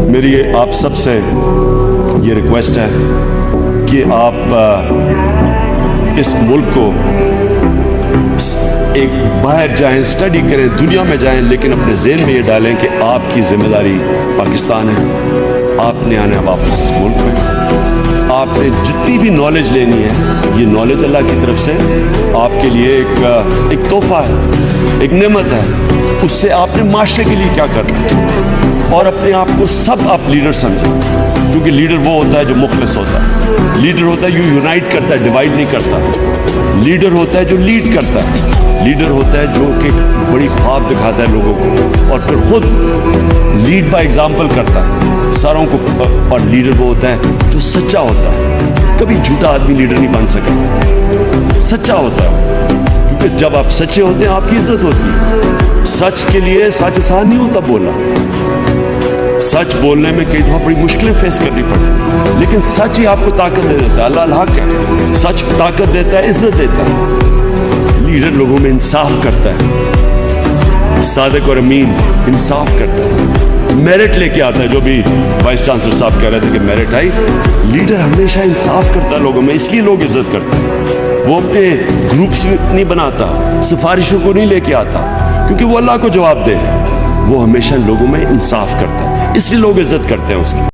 میری آپ سب سے یہ ریکویسٹ ہے کہ آپ اس ملک کو ایک باہر جائیں، اسٹڈی کریں، دنیا میں جائیں، لیکن اپنے ذہن میں یہ ڈالیں کہ آپ کی ذمہ داری پاکستان ہے. آپ نے آنا ہے واپس اس ملک میں. آپ نے جتنی بھی نالج لینی ہے، یہ نالج اللہ کی طرف سے آپ کے لیے ایک تحفہ ہے، ایک نعمت ہے. اس سے آپ نے معاشرے کے لیے کیا کرنا ہے، اور اپنے آپ کو سب آپ لیڈر سمجھیں، کیونکہ لیڈر وہ ہوتا ہے جو مخلص ہوتا ہے. لیڈر ہوتا ہے جو یونائٹ کرتا ہے، ڈیوائڈ نہیں کرتا. لیڈر ہوتا ہے جو لیڈ کرتا ہے. لیڈر ہوتا ہے جو کہ بڑی خواب دکھاتا ہے لوگوں کو، اور پھر خود لیڈ بائی ایگزامپل کرتا ہے ساروں کو. اور لیڈر وہ ہوتا ہے جو سچا ہوتا ہے. کبھی جھوٹا آدمی لیڈر نہیں بن سکتا، سچا ہوتا ہے. کیونکہ جب آپ سچے ہوتے ہیں آپ کی عزت ہوتی ہے. سچ کے لیے سچ آسان نہیں ہوتا بولنا. سچ بولنے میں کئی دفعہ بڑی مشکلیں فیس کرنی پڑتی ہیں، لیکن سچ ہی آپ کو طاقت دے دیتا ہے. اللہ الحق ہے، سچ طاقت دیتا ہے، عزت دیتا ہے. لیڈر لوگوں میں انصاف کرتا ہے، صادق اور امین انصاف کرتا ہے، میرٹ لے کے آتا ہے. جو بھی وائس چانسلر صاحب کہہ رہے تھے کہ میرٹ آئی، لیڈر ہمیشہ انصاف کرتا ہے لوگوں میں، اس لیے لوگ عزت کرتے ہیں. وہ اپنے گروپس نہیں بناتا، سفارشوں کو نہیں لے کے آتا، کیونکہ وہ اللہ کو جواب دے. وہ ہمیشہ لوگوں میں انصاف کرتا ہے، اس لیے لوگ عزت کرتے ہیں اس کی.